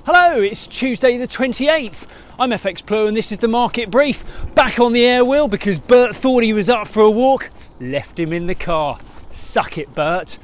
Hello, it's Tuesday the 28th. I'm FxPlew and this is the market brief. Back on the air wheel because Bert thought he was up for a walk. Left him in the car. Suck it, Bert.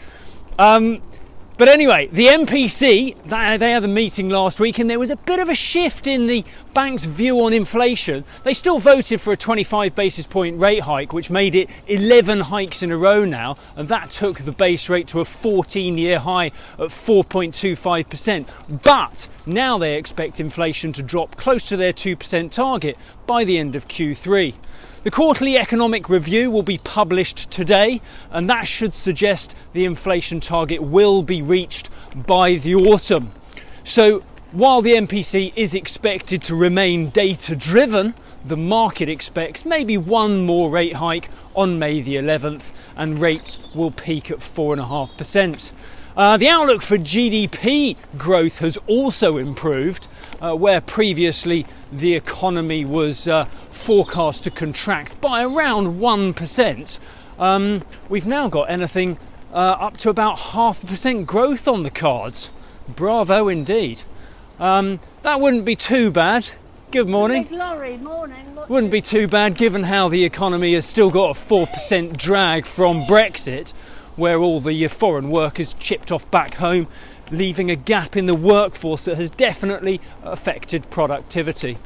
But anyway, the MPC, they had a meeting last week and there was a bit of a shift in the bank's view on inflation. They still voted for a 25 basis point rate hike, which made it 11 hikes in a row now, and that took the base rate to a 14-year high at 4.25%. But now they expect inflation to drop close to their 2% target by the end of Q3. The quarterly economic review will be published today, and that should suggest the inflation target will be reached by the autumn. So while the MPC is expected to remain data driven, the market expects maybe one more rate hike on May the 11th, and rates will peak at 4.5%. The outlook for GDP growth has also improved, where previously the economy was forecast to contract by around 1%. We've now got anything up to about 0.5% growth on the cards. Bravo indeed. That wouldn't be too bad. Good morning. Big lorry, morning. Wouldn't be too bad given how the economy has still got a 4% drag from Brexit, where all the foreign workers chipped off back home, leaving a gap in the workforce that has definitely affected productivity.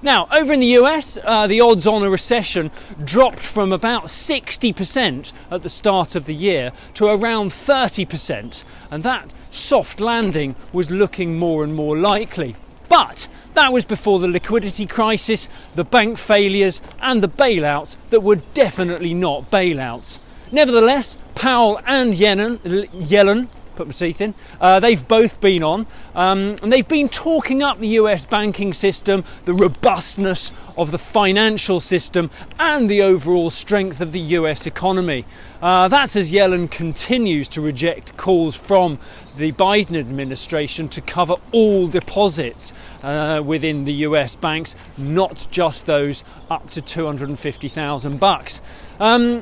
Now, over in the US, the odds on a recession dropped from about 60% at the start of the year to around 30%, and that soft landing was looking more and more likely. But that was before the liquidity crisis, the bank failures, and the bailouts that were definitely not bailouts. Nevertheless, Powell and Yellen, put my teeth in, they've both been on, and they've been talking up the US banking system, the robustness of the financial system, and the overall strength of the US economy. That's as Yellen continues to reject calls from the Biden administration to cover all deposits within the US banks, not just those up to $250,000.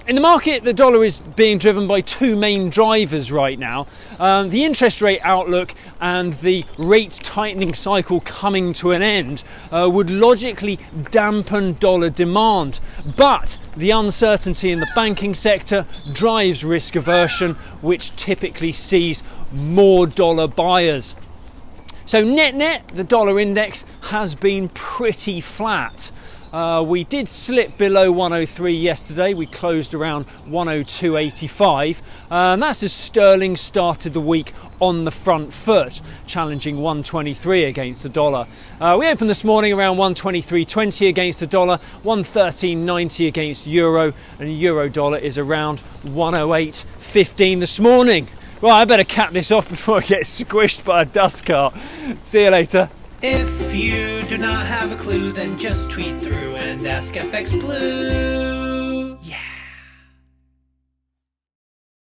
In the market, the dollar is being driven by two main drivers right now. The interest rate outlook and the rate tightening cycle coming to an end would logically dampen dollar demand. But the uncertainty in the banking sector drives risk aversion, which typically sees more dollar buyers. So net, the dollar index has been pretty flat. We did slip below 103 yesterday. We closed around 102.85, and that's as sterling started the week on the front foot, challenging 123 against the dollar. We opened this morning around 123.20 against the dollar, 113.90 against euro, and euro dollar is around 108.15 this morning. Right, I better cap this off before I get squished by a dust cart. See you later. If you do not have a clue, then just tweet through and ask FxPlew.